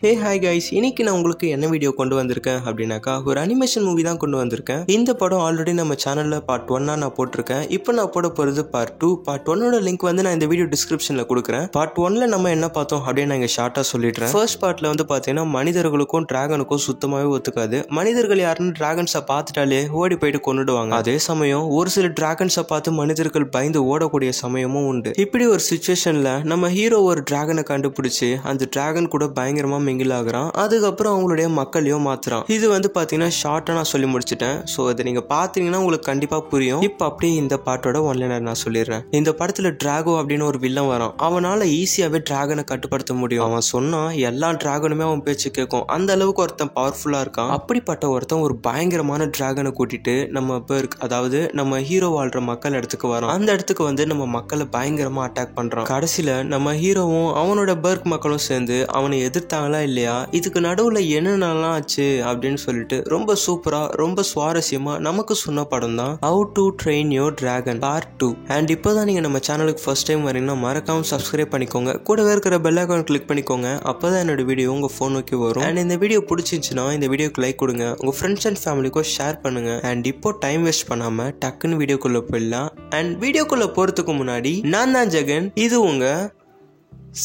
Hey hi guys, இன்னைக்கு நான் உங்களுக்கு என்ன வீடியோ கொண்டு வந்திருக்கேன் அப்படின்னாக்கா ஒரு அனிமேஷன் மூவி தான் கொண்டு வந்திருக்கேன். இந்த படம் ஆல்ரெடி நம்ம சேனல்ல பார்ட் 1 நான் போட்டிருக்கேன். இப்போ நான் போட போறது பார்ட் 2. பார்ட் 1ஓட லிங்க் வந்து நான் இந்த வீடியோ டிஸ்கிரிப்ஷன்ல கொடுக்குறேன். பார்ட் 1ல நம்ம என்ன பார்த்தோம் அப்படின்னு நான் இங்க ஷார்ட்டா சொல்லிடுறேன். ஃபர்ஸ்ட் பார்ட்ல வந்து பாத்தீங்கன்னா மனிதர்களுக்கும் டிராகனுக்கும் சுத்தமாவே ஒத்துக்காது. மனிதர்கள் யாருன்னு டிராகன்ஸை பார்த்துட்டாலே ஓடி போயிட்டு கொண்டுடுவாங்க. அதே சமயம் ஒரு சில டிராகன்ஸை பார்த்து மனிதர்கள் பயந்து ஓடக்கூடிய சமயமும் உண்டு. இப்படி ஒரு சிச்சுவேஷன்ல நம்ம ஹீரோ ஒரு டிராகனை கண்டுபிடிச்சு அந்த டிராகன் கூட பயங்கரமா மிங்கில் ஆகுறான். அதுக்கப்புறம் அவங்களுடைய மக்களையும் மாத்துறான். இது வந்து பாத்தீங்கன்னா ஷார்ட்டா நான் சொல்லி முடிச்சிட்டேன். சோ இதை நீங்க பாத்தீங்கன்னா உங்களுக்கு கண்டிப்பா புரியும். இப்ப அப்படியே இந்த பாட்டோட ஒன்லைனர் நான் சொல்லிடுறேன். இந்த படத்துல டிராகோ அப்படின்னு ஒரு வில்லன் வரான். அவனால ஈஸியாவே டிராகனை கட்டுப்படுத்த முடியும். அவன் சொன்னா எல்லா டிராகனுமே அவன் பேச்சு கேட்கும். அந்த அளவுக்கு ஒருத்தன் பவர்ஃபுல்லா இருக்கான். அப்படிப்பட்ட ஒருத்தன் ஒரு பயங்கரமான டிராகனை கூட்டிட்டு நம்ம பெர்க், அதாவது நம்ம ஹீரோ வாழ்ற மக்கள் இடத்துக்கு வரான். அந்த இடத்துக்கு வந்து நம்ம மக்களை பயங்கரமா அட்டாக் பண்றான். கடைசியில நம்ம ஹீரோவும் அவனோட பெர்க் மக்களும் சேர்ந்து அவனை எதிர்த்தாங்களா இல்லையா, இதுக்கு நடுவுல என்னென்னலாம் ஆச்சு அப்படின்னு சொல்லிட்டு ரொம்ப சூப்பரா ரொம்ப சுவாரஸ்யமா நமக்கு சொன்ன படம் தான் How to Train Your Dragon Part 2. And இப்போதான் நீங்க நம்ம சேனலுக்கு ஃபர்ஸ்ட் டைம் வரீங்கன்னா மறக்காம சப்ஸ்கிரைப் பண்ணிக்கோங்க. கூடவே இருக்கிற பெல் ஐகான் கிளிக் பண்ணிக்கோங்க. அப்பதான் என்னோட வீடியோ உங்க போன் நோக்கி வரும். அண்ட் இந்த வீடியோ பிடிச்சிருந்துச்சுன்னா இந்த வீடியோக்கு லைக் கொடுங்க. உங்க ஃப்ரெண்ட்ஸ் அண்ட் ஃபேமிலிக்கும் ஷேர் பண்ணுங்க. அண்ட் இப்போ டைம் வேஸ்ட் பண்ணாம டக்குன்னு வீடியோக்குள்ள போயிடலாம். அண்ட் வீடியோக்குள்ள போறதுக்கு முன்னாடி நான் தான் ஜெகன், இது உங்க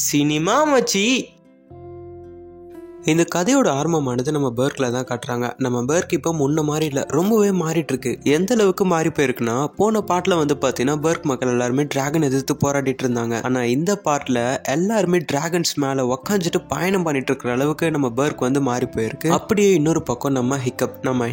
சினிமா மச்சி. இந்த கதையோட ஆரம்பமானது நம்ம பெர்க்ல தான் காட்டுறாங்க. நம்ம பெர்க் இப்போ முன்ன மாதிரி இல்லை, ரொம்பவே மாறிட்டு இருக்கு. எந்த அளவுக்கு மாறி போயிருக்குன்னா, போன பாட்டுல வந்து பாத்தீங்கன்னா பெர்க் மக்கள் எல்லாருமே டிராகன் எதிர்த்து போராடிட்டு இருந்தாங்க. ஆனா இந்த பாட்டுல எல்லாருமே டிராகன்ஸ் மேல உக்காந்துட்டு பயணம் பண்ணிட்டு இருக்கிற அளவுக்கு நம்ம பெர்க் வந்து மாறி போயிருக்கு. அப்படியே இன்னொரு பக்கம் நம்ம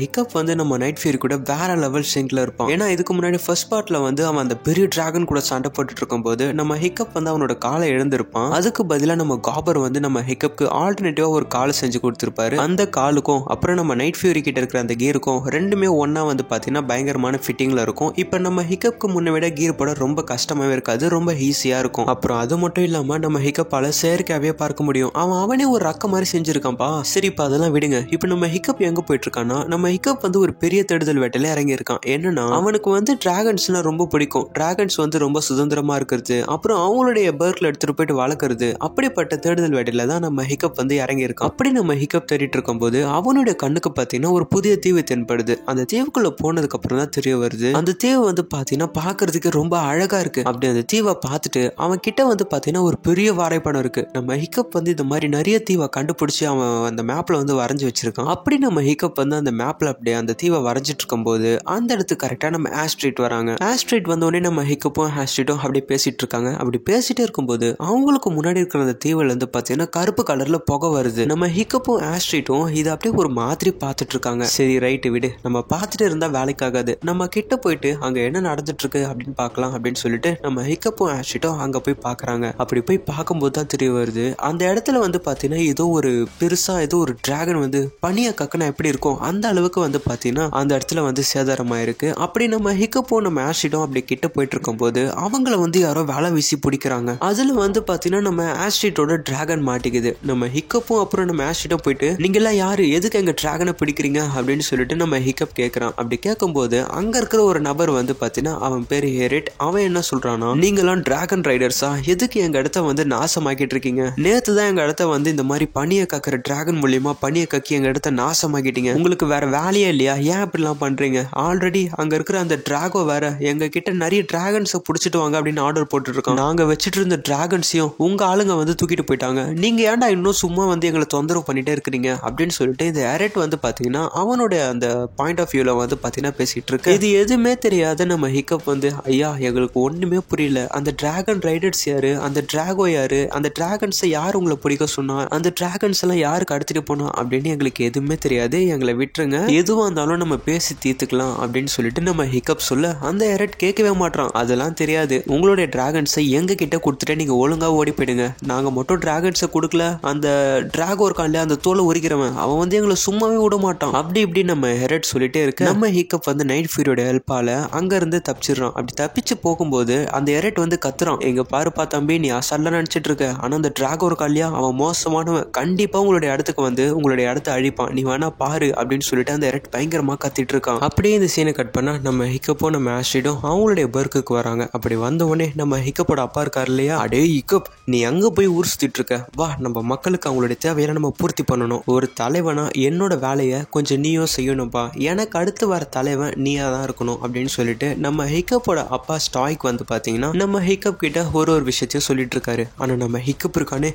ஹிக்கப் வந்து நம்ம நைட் ஃபியூரி கூட வேற லெவல் சிங்க்ல இருப்பான். ஏன்னா இதுக்கு முன்னாடி ஃபர்ஸ்ட் பார்ட்ல வந்து அவன் அந்த பெரிய டிராகன் கூட சண்டை போட்டுட்டு இருக்கும் போது நம்ம ஹிக்கப் வந்து அவனோட காலை இழந்திருப்பான். அதுக்கு பதிலா நம்ம காபர் வந்து நம்ம ஹிக்கப்க்கு ஆல்டர்னேட்டிவா ஒரு காலை செஞ்சு கொடுத்திருப்பாரு. அந்த காலுக்கும் அப்புறம் நம்ம நைட் ஃபியூரி கிட்ட இருக்கிற அந்த கீருக்கும் ரெண்டுமே ஒன்னா வந்து பாத்தீங்கன்னா பயங்கரமான ஃபிட்டிங்ல இருக்கும். இப்ப நம்ம ஹிக்கப்க்கு முன்ன விட கீர் போட ரொம்ப கஷ்டமாவே இருக்காது, ரொம்ப ஈஸியா இருக்கும். அப்புறம் அது மட்டும் இல்லாம நம்ம ஹிக்கப்பால செயற்கையாவே பார்க்க முடியும். அவனே ஒரு ரக்க மாதிரி செஞ்சிருக்கான்பா. சரி, இப்ப அதெல்லாம் விடுங்க. இப்ப நம்ம ஹிக்கப் எங்க போயிட்டு இருக்கான்னா, நம்ம ஹிக்கப் வந்து ஒரு பெரிய தேடுதல் வேட்டையில இறங்கி இருக்கான். என்னன்னா அவனுக்கு வந்து டிராகன்ஸ்னா ரொம்ப பிடிக்கும். டிராகன்ஸ் வந்து ரொம்ப சுதந்திரமா இருக்கிறது, அப்புறம் அவங்களுடைய பெர்க்ல எடுத்துட்டு போயிட்டு வளர்க்கறது, அப்படிப்பட்ட தேடுதல் வேட்டையில தான் நம்ம ஹிக்கப் வந்து இறங்கி இருக்கான். அப்படி நம்ம ஹிக்கப் தேடிட்டு இருக்கும் போது அவனுடைய கண்ணுக்கு பாத்தீங்கன்னா ஒரு புதிய தீவு தென்படுது. அந்த தீவுக்குள்ள போனதுக்கு அப்புறம் தான் தெரிய வருது, அந்த தீவு வந்து பாத்தீங்கன்னா பாக்குறதுக்கு ரொம்ப அழகா இருக்கு. அப்படி அந்த தீவை பார்த்துட்டு அவன் கிட்ட வந்து பாத்தீங்கன்னா ஒரு பெரிய வரைபடம் இருக்கு. நம்ம ஹிக்கப் வந்து இந்த மாதிரி நிறைய தீவை கண்டுபிடிச்சு அவன் அந்த மேப்ல வந்து வரைஞ்சு வச்சிருக்கான். அப்படி நம்ம ஹிக்கப் வந்து அந்த மேப்ல அப்படியே அந்த தீவை வரைஞ்சிட்டு இருக்கும் போது அந்த இடத்துக்கு கரெக்டா நம்ம ஆஸ்ட்ரீட் வராங்க. ஆஸ்ட்ரீட் வந்த உடனே நம்ம ஹிக்கப்பும் ஆஸ்ட்ரீட்டும் அப்படியே பேசிட்டு இருக்காங்க. அப்படி பேசிட்டே இருக்கும்போது அவங்களுக்கு முன்னாடி இருக்கிற அந்த தீவுல இருந்து பாத்தீங்கன்னா கருப்பு கலர்ல புகை வருது. நம்ம ஹிக்கப்பும் ஆஸ்ட்ரீட்டும் இதை அப்படியே ஒரு மாதிரி பார்த்துட்டு இருக்காங்க. சரி ரைட்டு விடு, நம்ம பார்த்துட்டு இருந்தா வேலைக்கு ஆகாது, நம்ம கிட்ட போயிட்டு அங்க என்ன நடந்துட்டு இருக்கு அப்படின்னு பார்க்கலாம் அப்படின்னு சொல்லிட்டு நம்ம ஹிக்கப்பும் ஆஸ்ட்ரீட்டும் அங்க போய் பாக்குறாங்க. அப்படி போய் பார்க்கும்போது தான் தெரிய வருது, அந்த இடத்துல வந்து பாத்தீங்கன்னா ஏதோ ஒரு பெருசா ஏதோ ஒரு டிராகன் வந்து பனிய கக்கனா எப்படி இருக்கும் அந்த அளவுக்கு வந்து பாத்தீங்கன்னா அந்த இடத்துல வந்து சேதாரமாயிருக்கு. அப்படி நம்ம ஹிக்கப்பும் நம்ம ஆஸ்ட்ரீட்டும் அப்படி கிட்ட போயிட்டு இருக்கும் போது அவங்கள வந்து யாரோ வேலை வீசி பிடிக்கிறாங்க. அதுல வந்து பாத்தீங்கன்னா நம்ம ஆஸ்ட்ரீட்டோட டிராகன் மாட்டிக்குது. நம்ம ஹிக்கப்பும் அப்புறம் நம்ம ஆஸ்ட்ரீட்டும் போயிட்டு நீங்கெல்லாம் யாரு, எதுக்கு எங்க டிராகனை பிடிக்கிறீங்க அப்படின்னு சொல்லிட்டு நம்ம ஹிக்கப் கேட்கறான். அப்படி கேட்கும்போது அங்க இருக்கிற ஒரு நபர் வந்து பாத்தீங்கன்னா அவன் பேரு ஹெரிட். அவன் என்ன சொல்றானா, நீங்கெல்லாம் டிராகன் ரைடர்ஸா, எதுக்கு எங்க இடத்த வந்து நாசமாக்கிட்டு இருக்கீங்க? நேத்து தான் எங்க இடத்த வந்து இந்த மாதிரி பனிய கக்கிற டிராகன் மூலியமா பனிய கக்கி எங்க இடத்த நாசமாக்கிட்டீங்க. உங்களுக்கு வேற வேலையே இல்லையா? ஏன் இப்படிலாம் பண்றீங்க? ஆல்ரெடி அங்க இருக்கிற அந்த டிராகோ வேற எங்க கிட்ட நிறைய டிராகன்ஸை புடிச்சிட்டு வாங்க அப்படின்னு ஆர்டர் போட்டு இருக்கோம். நாங்க வச்சுட்டு இருந்த டிராகன்ஸையும் உங்க ஆளுங்க வந்து தூக்கிட்டு போயிட்டாங்க. நீங்க ஏன்டா இன்னும் சும்மா வந்து எங்களை தொந்தரவு பண்ணிட்டே இருக்கிறீங்க அப்படின்னு சொல்லிட்டு இந்த ஹெரிட் வந்து பாத்தீங்கன்னா அவனுடைய அந்த பாயிண்ட் ஆஃப் வியூல வந்து பாத்தீங்கன்னா பேசிட்டு இருக்கு. இது எதுவுமே தெரியாத நம்ம ஹிக்கப் வந்து, ஐயா எங்களுக்கு ஒண்ணுமே புரியல, அந்த டிராகன் ரைடர்ஸ் யாரு, அந்த டிராகோ யாரு, அந்த டிராகன்ஸை யார் உங்களை பிடிக்க சொன்னா, அந்த டிராகன்ஸ் எல்லாம் யாருக்கு கடத்திட்டு போனா அப்படின்னு எங்களுக்கு எதுவுமே தெரியாது, எங்களை விட்டுருங்க, எதுவா இருந்தாலும் நம்ம பேசி தீர்த்துக்கலாம் அப்படின்னு சொல்லிட்டு நம்ம ஹிக்கப் சொல்ல அந்த ஹெரிட் கேட்கவே மாட்டான். அதெல்லாம் தெரியாது, உங்களுடைய டிராகன்ஸை எங்க கிட்ட கொடுத்துட்டு நீங்க ஒழுங்கா ஓடி போயிடுங்க, நாங்க மட்டும் டிராகன்ஸை கொடுக்கல, அந்த டிராகோ இருக்கான் இல்லையா அந்த தோலை உரிக்கிறவன் அவன் வந்து எங்களை சும்மாவே விட மாட்டான் அப்படி இப்படி நம்ம ஹெரிட் சொல்லிட்டே இருக்கு. நம்ம ஹிக்கப் வந்து நைட் ஃபியூரியோட ஹெல்ப்பால அங்க இருந்து தப்பிச்சிடறான். அப்படி தப்பிச்சு போகும்போது அந்த ஹெரிட் வந்து கத்துறான், எங்க பாருப்பா தம்பி, நீ அசல்ல நினைச்சிட்டு இருக்க, ஆனா அந்த டிராகோ இருக்கா இல்லையா அவன் மோசமானவன், கண்டிப்பா உங்களுடைய இடத்துக்கு வந்து உங்களுடைய இடத்த அழிப்பான், நீ வேணா பாரு அப்படின்னு சொல்லிட்டு அந்த ஹெரிட் பயங்கரமா கத்திட்டு இருக்கான். அப்படியே இந்த சீனை கட் பண்ணா நம்ம ஹிக்கப்பும் நம்ம ஆஸ்ட்ரீடும் அவங்களுடைய பெர்க்குக்கு வராங்க. அப்படி வந்த உடனே நம்ம ஹிக்கப்போட அப்பா இருக்காரு இல்லையா, அடே ஹிக்கப், நீ அங்க போய் ஊர் சுத்திட்டு இருக்க, வா நம்ம மக்களுக்கு அவங்களுடைய தேவையான நம்ம பூர்த்தி பண்ணணும். ஒரு தலைவனா என்னோட வேலையை கொஞ்சம் நீயும் செய்யணும்ப்பா, எனக்கு அடுத்து வர தலைவன் நீயா தான் இருக்கணும் அப்படின்னு சொல்லிட்டு நம்ம ஹிக்கப்போட அப்பா ஸ்டாய்க் வந்து பாத்தீங்கன்னா நம்ம ஹிக்கப் கிட்ட ஒரு விஷயத்தையும் சொல்லிட்டு இருக்காரு. ஆனா நம்ம ஹிக்கப் இருக்கானே,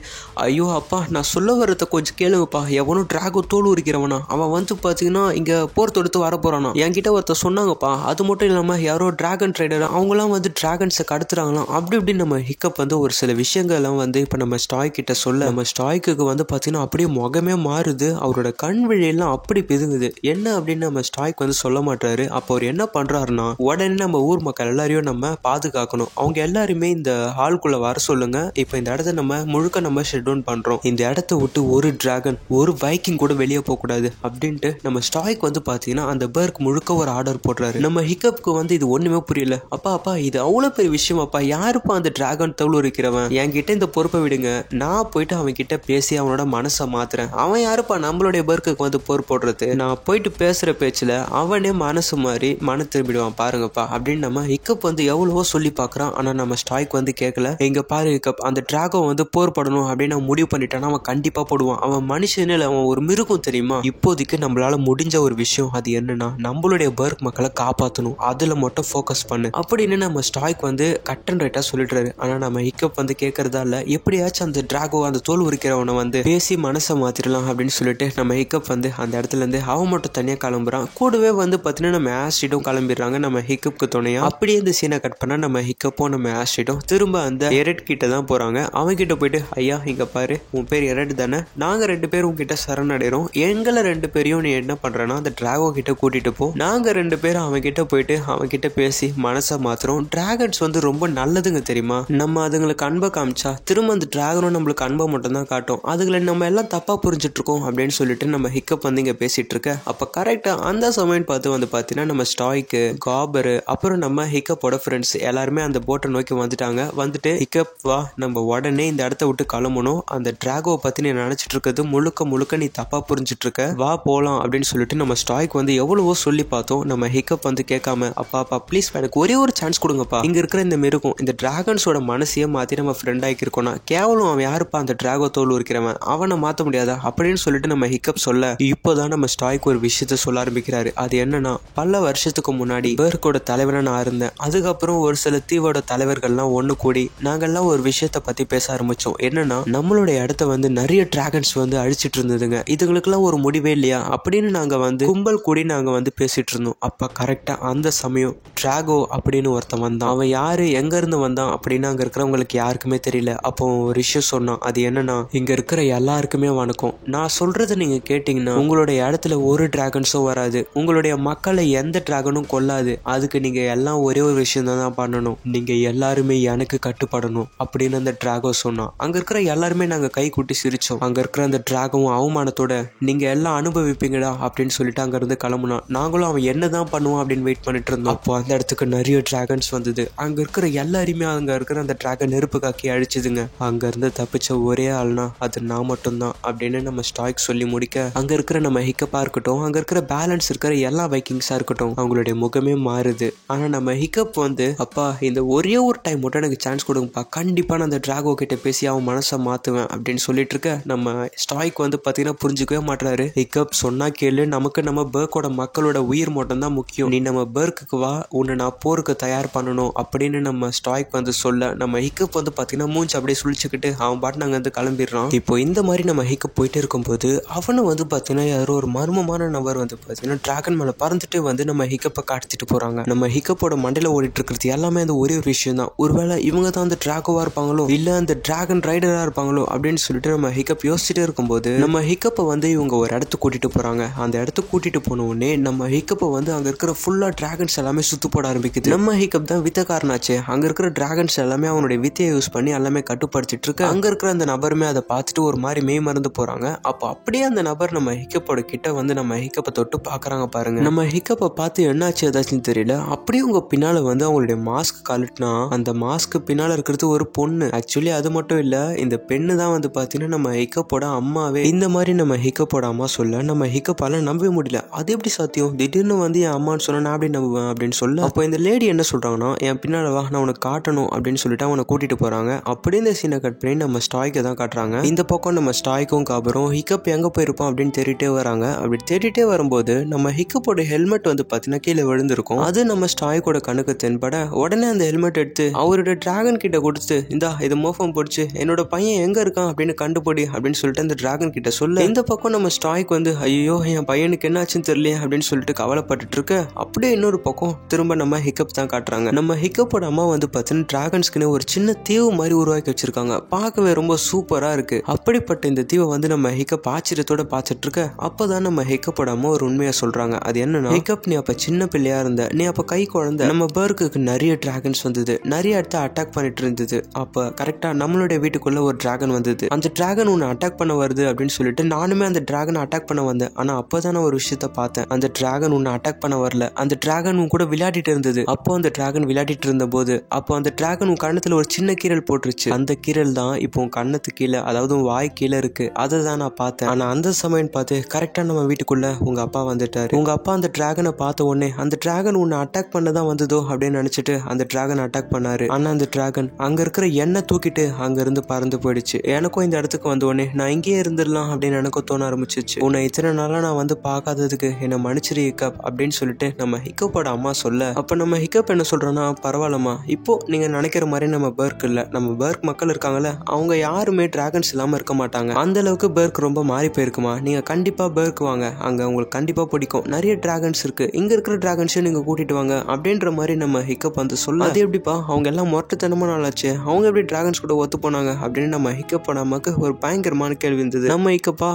ஐயோ அப்பா நான் சொல்ல வர்றத கொஞ்சம் கேளுங்கப்பா, எவனும் டிராகோ தோல் உரிக்கிறவனா அவன் வந்து பாத்தீங்கன்னா இங்க போர் தொடுத்து வர போறானா, என்கிட்ட ஒருத்தர் சொன்னாங்கப்பா. அது மட்டும் இல்லாம யாரோ டிராகன் ட்ரைடர் அவங்களாம் வந்து டிராகன்ஸை கடத்துறாங்களாம் அப்படி இப்படி நம்ம ஹிக்கப் வந்து ஒரு சில விஷயங்கள்லாம் வந்து இப்ப நம்ம ஸ்டாய்க் கிட்ட சொல்ல நம்ம ஸ்டாய்க்கு வந்து பாத்தீங்கன்னா அப்படியே முகமே மாறுது. அவரோட கண் விழியெல்லாம் அப்படி பிதுங்குது. என்ன அப்படின்னு நம்ம ஸ்டாய்க் வந்து சொல்ல மாட்டாரு. அப்போ அவர் என்ன பண்றாருன்னா, உடனே நம்ம ஊர் மக்கள் எல்லாரையும் நம்ம பாதுகாக்கணும், அவங்க எல்லாருமே இந்த ஹால்குள்ள வர சொல்லுங்க, இப்ப இந்த இடத்த நம்ம முழுக்க நம்ம ஷட் டவுன் பண்றோம், இந்த இடத்த விட்டு ஒரு டிராகன் ஒரு வைக்கிங் கூட வெளியே போக கூடாது அப்படின்ட்டு நம்ம ஸ்டாய்க் வந்து பாத்தீங்கன்னா அந்த பர்க் முழுக்க ஒரு ஆர்டர் போடுறாரு. நம்ம ஹிக்கப்க்கு வந்து இது ஒண்ணுமே புரியல. அப்பா இது அவ்வளவு பெரிய விஷயம் அப்பா, யாருப்பா அந்த டிராகன் தவுள் இருக்கிறவன், என்கிட்ட இந்த பொறுப்பை விடுங்க, நான் போயிட்டு அவன் கிட்ட பேசி அவனோட மனசை மாத்துறேன். அவன் யாருப்பா நம்மளுடைய பர்க்குக்கு வந்து போர் போடுறது, நான் போயிட்டு பேசுற பேச்சுல அவனே மனசு மாதிரி மன திரும்பிடுவான் பாருங்கப்பா அப்படின்னு நம்ம ஹிக்கப் வந்து எவ்வளவோ சொல்லி பாக்குறான். ஆனா நம்ம ஸ்டாய்க் வந்து கேட்கல. எங்க பாரு ஹிக்கப், அந்த டிராகோ வந்து போர் படணும் அப்படின்னு அவன் முடிவு பண்ணிட்டானா அவன் கண்டிப்பா போடுவான். அவன் மனுஷனே இல்ல, அவன் ஒரு மிருகம் தெரியுமா. இப்போதைக்கு நம்மளால முடிஞ்ச ஒரு விஷயம் அது என்னன்னா நம்மளுடைய பர்க் மக்களை காப்பாற்றணும், அதுல மட்டும் ஃபோக்கஸ் பண்ணு அப்படின்னு நம்ம ஸ்டாய்க் வந்து கட் அண்ட் ரைட்டா சொல்லிடுறாரு. ஆனா நம்ம ஹிக்கப் வந்து கேட்கறதா இல்ல, எப்படியாச்சும் அந்த டிராகோ அந்த தோல் உரிக்கிறவனை வந்து பேசி மனசை மாத்திரலாம் அப்படின்னு சொல்லிட்டு நம்ம ஹிக்கப் வந்து அந்த இடத்துல இருந்து அவன் மட்டும் தனியா கிளம்புறான். கூடவே வந்து பாத்தீங்கன்னா நம்ம ஆஸ்ட்ரிடும் கிளம்பிடுறாங்க நம்ம ஹிக்கப்க்கு துணையா. அப்படியே இந்த சீனை கட் பண்ணா நம்ம ஹிக்கப்போ நம்ம ஆஸ்ட்ரிடும் திரும்ப அந்த எரட் கிட்ட தான் போறாங்க. அவன் கிட்ட போயிட்டு, ஐயா இங்க பாரு, உன் பேர் எரட் தானே, நாங்க 2 பேரும் உங்ககிட்ட சரணடைறோம், எங்களை 2 பேரையும் நீ என்ன பண்றனா அந்த டிராகோ கிட்ட கூட்டிட்டு போ, நாங்க 2 பேரும் அவன் கிட்ட போயிட்டு அவன் கிட்ட பேசி மனசை மாத்துறோம். டிராகன்ஸ் வந்து ரொம்ப நல்லதுங்க தெரியுமா, நம்ம அதுங்களுக்கு அன்பை காமிச்சா திரும்ப அந்த டிராகனும் நம்மளுக்கு அன்பை மட்டும் தான் காட்டும், அதுகளை நம்ம எல்லாம் தப்பா புரிஞ்சிட்டு இருக்கோம் அப்படின்னு சொல்லிட்டு நம்ம ஹிக்கப் வந்து இங்க பேசிட்டு இருக்க. அப்ப கரெக்டா அந்த சமயம் பார்த்து வந்து பாத்தீங்கன்னா நம்ம ஸ்டாய்க்கு காபரு அப்புறம் நம்ம ஹிக்கப்போட ஃப்ரெண்ட்ஸ் எல்லாருமே அந்த போட்டை நோக்கி வந்துட்டாங்க. வந்துட்டு ஹிக்கப் வா, நம்ம உடனே இந்த இடத்த விட்டு கிளம்பணும், அந்த டிராகோவை பத்தி நீ நினைச்சிட்டு இருக்கிறது முழுக்க நீ தப்பா புரிஞ்சிட்டு இருக்க, வா போலாம் அப்படின்னு சொல்லிட்டு நம்ம ஸ்டாய்க்கு வந்து எவ்வளவோ சொல்லி பார்த்தோம். நம்ம ஹிக்கப் வந்து கேட்காம, அப்பா ப்ளீஸ் எனக்கு ஒரே ஒரு சான்ஸ் கொடுங்கப்பா, இங்க இருக்கிற இந்த மிருகம் இந்த டிராகன்ஸோட மனசையே மாத்தி நம்ம ஃப்ரெண்ட் ஆக்கி இருக்கோம்னா, கேவலம் அவன் யாருப்பா அந்த டிராகோ தோல் இருக்கிறவன், அவனை மாத்த முடியாதா அப்படின்னு சொல்லிட்டு நம்ம ஹிக்கப் சொல்ல, இப்போதான் நம்ம ஸ்டாய்க்கு ஒரு விஷயத்த சொல்ல ஆரம்பிக்கிறாரு. அது என்னன்னா, பல வருஷத்துக்கு முன்னாடி பர்க்கோட தலைவனா நான் இருந்தேன், அதுக்கப்புறம் ஒரு சில தீவோட தலைவர்கள்லாம் ஒண்ணு கூடி நாங்கெல்லாம் ஒரு விஷயத்த பத்தி பேச ஆரம்பிச்சோம். என்னன்னா, நம்மளுடைய இடத்த வந்து நிறைய டிராகன்ஸ் வந்து அழிச்சிட்டு இருந்ததுங்க, இதுகளுக்கெல்லாம் ஒரு முடிவே இல்லையா அப்படின்னு நாங்க வந்து கும்பல் கூடி நாங்க வந்து பேசிட்டு இருந்தோம். அப்ப கரெக்டா அந்த சமயம் டிராகோ அப்படின்னு ஒருத்தன் வந்தான். அவன் யாரு, எங்க இருந்து வந்தான் அப்படின்னு அங்க இருக்கிறவங்களுக்கு யாருக்குமே தெரியல. அப்போ ஒரு விஷயம் சொன்னான். அது என்னன்னா, இங்க இருக்கிற எல்லாருக்குமே வணக்கம், நான் சொல்றது நீங்க கேட்டீங்கன்னா உங்களுடைய இடத்துல ஒரு டிராகன்ஸும் வராது, உங்களுடைய மக்களை எந்த டிராகனும் கொல்லாது, அதுக்கு நீங்க எல்லாம் ஒரே ஒரு விஷயம் தான் பண்ணணும், நீங்க எல்லாருமே எனக்கு கட்டுப்படணும் அப்படின்னு அந்த டிராகோ சொன்னான். அங்க இருக்கிற எல்லாருமே நாங்க கை கூட்டி சிரிச்சோம். அங்க இருக்கிற அந்த டிராகவும் அவமானத்தோட நீங்க எல்லாம் அனுபவிப்பீங்கடா அப்படின்னு சொல்லிட்டு அங்க இருந்து கிளம்புனான். நாங்களும் அவன் என்னதான் பண்ணுவான் அப்படின்னு வெயிட் பண்ணிட்டு இருந்தோம். அப்போ அந்த இடத்துக்கு நிறைய டிராகன்ஸ் வந்தது. அங்க இருக்கிற எல்லாருமே அங்க இருக்கிற அந்த டிராகன் நெருப்பு காக்கி அழிச்சுதுங்க. அங்க இருந்து தப்பிச்ச ஒரே ஆள்னா அது நான் மட்டும்தான் அப்படின்னு நம்ம ஸ்டாய்க் சொல்லி முடிக்க, அங்க இருக்கிற நம்ம ஹிக்கப்பா இருக்கட்டும், அங்க இருக்கிற பேலன்ஸ் இருக்கிற எல்லா வைக்கிங்ஸா இருக்கட்டும், அவங்களுடைய முகமே மாறுது. ஆனா நம்ம ஹிக்கப் வந்து, அப்பா இந்த ஒரே ஒரு டைம் மட்டும் எனக்கு சான்ஸ் கொடுங்கப்பா, கண்டிப்பா நான் அந்த டிராகோ கிட்ட பேசி அவன் மனசை மாத்துவேன் அப்படின்னு சொல்லிட்டு இருக்க. நம்ம ஸ்டாய்க் வந்து பாத்தீங்கன்னா புரிஞ்சுக்கவே மாட்டாரு. ஹிக்கப் சொன்னா கேளு, நமக்கு நம்ம பர்க்கோட மக்களோட உயிர் மட்டும் தான் முக்கியம், நீ நம்ம பர்க்குக்கு வா, உன்னை நான் போருக்கு தயார் பண்ணணும் அப்படின்னு நம்ம ஸ்டாய்க் வந்து சொல்ல, நம்ம ஹிக்கப் வந்து பாத்தீங்கன்னா மூஞ்சி அப்படியே சுழிச்சுக்கிட்டு அவன் பாட்டு நாங்க வந்து கிளம்பிடுறான். இப்போ இந்த மாதிரி நம்ம ஹிக்கப் போயிட்டு இருக்கும்போது அவனை வந்து பாத்தீங்கன்னா யாரோ ஒரு மர்மமான நபர் வந்து பாத்தீங்கன்னா டிராகன் மேல பறந்துட்டு வந்து நம்ம ஹிக்கப்பை கடத்திட்டு போறாங்க. நம்ம ஹிக்கப்போட மண்டையில ஓடிட்டு இருக்கிறது எல்லாமே அந்த ஒரே ஒரு விஷயம் தான், ஒருவேளை இவங்க தான் அந்த டிராகோவா இருப்பாங்களோ இல்ல அந்த டிராகன் ரைடரா இருப்பாங்களோ அப்படின்னு சொல்லிட்டு நம்ம ஹிக்கப் யோசிச்சுட்டே இருக்கும்போது நம்ம ஹிக்கப்பை வந்து இவங்க ஒரு இடத்துக்கு கூட்டிட்டு போறாங்க. அந்த இடத்துக்கு கூட்டிட்டு போன உடனே நம்ம ஹிக்கப்பை வந்து அங்க இருக்கிற ஃபுல்லா டிராகன்ஸ் எல்லாமே சுத்து போட ஆரம்பிக்குது. நம்ம ஹிக்கப் தான் வித்தக்காரனாச்சே, அங்க இருக்கிற டிராகன்ஸ் எல்லாமே அவனுடைய வித்தையை யூஸ் பண்ணி எல்லாமே கட்டுப்படுத்திட்டு இருக்கு. அங்க இருக்கிற அந்த நபருமே அதை பார்த்துட்டு ஒரு மாதிரி மெய் மறந்து போறாங்க. அப்போ அப்படியே அந்த நபர் நம்ம ஹிக்கப்போட கிட்ட வந்து நம்ம ஹிக்கப்பை தொட்டு பாக்குறாங்க பாருங்க. நம்ம ஹிக்கப்பை பார்த்து என்னாச்சு ஏதாச்சும் தெரியல, அப்படியே உங்க பின்னால வந்து அவங்களுடைய மாஸ்க் கழட்டினா அந்த மாஸ்க் பின்னால இருக்கிறது ஒரு பொண்ணு. ஆக்சுவலி அது மட்டும் இல்ல, இந்த பெண்ணு தான் வந்து பாத்தீங்கன்னா நம்ம ஹிக்கப்போட அம்மாவே. இந்த மாதிரி நம்ம ஹிக்கப்போட அம்மா சொல்ல நம்ம ஹிக்கப்பால நம்பவே முடியல. அது எப்படி சாத்தியம், திடீர்னு வந்து என் அம்மான்னு சொன்னா நான் அப்படி நம்புவேன் அப்படின்னு சொல்ல, அப்போ இந்த லேடி என்ன சொல்றாங்கன்னா, என் பின்னால வா, நான் உனக்கு காட்டணும் அப்படின்னு சொல்லிட்டு அவனை கூட்டிட்டு போறாங்க. அப்படியே இந்த சீனை கட் பண்ணி நம்ம ஸ்டாய்க்கை தான் காட்டுறாங்க. இந்த பக்கம் நம்ம ஸ்டாய்க்கும் காபரும் ஹிக்கப் எங்க போயிருப்பான் அப்படின்னு தேடிட்டே வராங்க. அப்படி தேடிட்டே வரும்போது நம்ம ஹிக்கப்போட ஹெல்மெட் வந்து பாத்தீங்கன்னா கீழே விழுந்திருக்கும். அது நம்ம ஸ்டாய்க்கோட கண்ணுக்கு தென்பட உடனே அந்த ஹெல்மெட் எடுத்து அவரோட டிராகன் கிட்ட கொடுத்து, இந்தா இது மோஃபம் போடுச்சு, என்னோட பையன் எங்க இருக்கான் அப்படின்னு கண்டுபிடி அப்படின்னு சொல்லிட்டு அந்த டிராகன் கிட்ட சொல்ல, இந்த பக்கம் நம்ம ஸ்டாய்க்கு வந்து ஐயோ என் பையனுக்கு என்னாச்சுன்னு தெரியல அப்படின்னு சொல்லிட்டு கவலைப்பட்டுட்டு இருக்க, அப்படியே இன்னொரு பக்கம் திரும்ப நம்ம ஹிக்கப் தான் காட்டுறாங்க. நம்ம ஹிக்கப்போட அம்மா வந்து பாத்தீங்கன்னா டிராகன்ஸ்க்குன்னு ஒரு சின்ன தீவு மாதிரி உருவாக்கி வச்சிருக்காங்க. பார்க்கவே ரொம்ப சூப்பரா இருக்கு. அப்படிப்பட்ட இந்த தீவை வந்து நம்ம ஹிக்கப் ஆச்சரியத்தோட பார்த்துட்டு இருக்க, அப்பதான் நம்ம ஹிக்கப்போட அம்மா ஒரு உண்மையா சொல்றாங்க. அது என்னன்னா, ஹிக்கப் நீ அப்ப சின்ன பிள்ளையா இருந்த, நீ அப்ப கை குழந்தை, நம்ம பர்க்குக்கு நிறைய டிராகன்ஸ் வந்தது, நிறைய இடத்த அட்டாக் பண்ணிட்டு இருந்தது. அப்ப கரெக்டா நம்மளுடைய வீட்டுக்குள்ள ஒரு டிராகன் வந்தது. அந்த டிராகன் உன்னை அட்டாக் பண்ண வருது அப்படின்னு சொல்லிட்டு நானுமே அந்த டிராகனை அட்டாக் பண்ண வந்தேன். ஆனா அப்பதான் நான் ஒரு விஷயத்த பார்த்தேன். அந்த டிராகன் உன்னை அட்டாக் பண்ண வரல, அந்த டிராகன் உன் கூட விளையாடிட்டு இருந்தது. அப்போ அந்த டிராகன் விளையாடிட்டு இருந்த போது அப்போ அந்த டிராகன் உன் கண்ணத்துல ஒரு சின்ன கீரல் போட்டுருச்சு. அந்த கீரல் தான் இப்போ உன் கண்ணத்து கீழே, அதாவது உன் வாய் கீழே இருக்கு. அதை தான் நான் பார்த்தேன். ஆனா அந்த சமயம் பார்த்து கரெக்டா நம்ம வீட்டுக்குள்ள உங்க அப்பா வந்துட்டாரு. உங்க அப்பா அந்த டிராகனை பார்த்த உடனே அந்த டிராகன் உன்னை அட்டாக் பண்ணதான் வந்ததோ அப்படின்னு நினைச்சிட்டு அந்த டிராகன் அட்டாக் பண்ணாரு. ஆனா அந்த டிராகன் அங்க இருக்கிற எண்ணெய் தூக்கிட்டு அங்க இருந்து பறந்து போயிடுச்சு. எனக்கும் இந்த இடத்துக்கு வந்த உடனே நான் இங்கேயே இருந்துடலாம் அப்படின்னு எனக்கும் தோண ஆரம்பிச்சிச்சு. உன்னை இத்தனை நாளா நான் வந்து பார்க்காததுக்கு என்ன மன்னிச்சிரு ஹிக்கப் அப்படின்னு சொல்லிட்டு நம்ம ஹிக்கப்போட அம்மா சொல்ல, அப்ப நம்ம ஹிக்கப் என்ன சொல்றோம்னா, பரவாயில்லம்மா, இப்போ நீங்க நினைக்கிற மாதிரி நம்ம பர்க் இல்ல, நம்ம பர்க் மக்கள் இருக்காங்கல்ல, அவங்க யாருமே டிராகன்ஸ் இல்லாம இருக்க மாட்டாங்க. அந்த அளவுக்கு பர்க் ரொம்ப மாறி போயிருக்குமா, நீங்க கண்டிப்பா பர்க் வாங்க, அங்க உங்களுக்கு கண்டிப்பா பிடிக்கும், நிறைய டிராகன்ஸ் இருக்கு, இங்க இருக்கிற டிராகன்ஸையும் நீங்க கூட்டிட்டு வாங்க அப்படின்ற மாதிரி நம்ம ஹிக்கப் வந்து சொல்ல, அது எப்படிப்பா, அவங்க எல்லாம் மொட்டத்தனமா நாளாச்சு, அவங்க எப்படி டிராகன்ஸ் கூட ஒத்து போனாங்க அப்படின்னு நம்ம ஹிக்கப் நமக்கு ஒரு பயங்கரமான கேள்வி இருந்தது. நம்ம ஹிக்கப்பா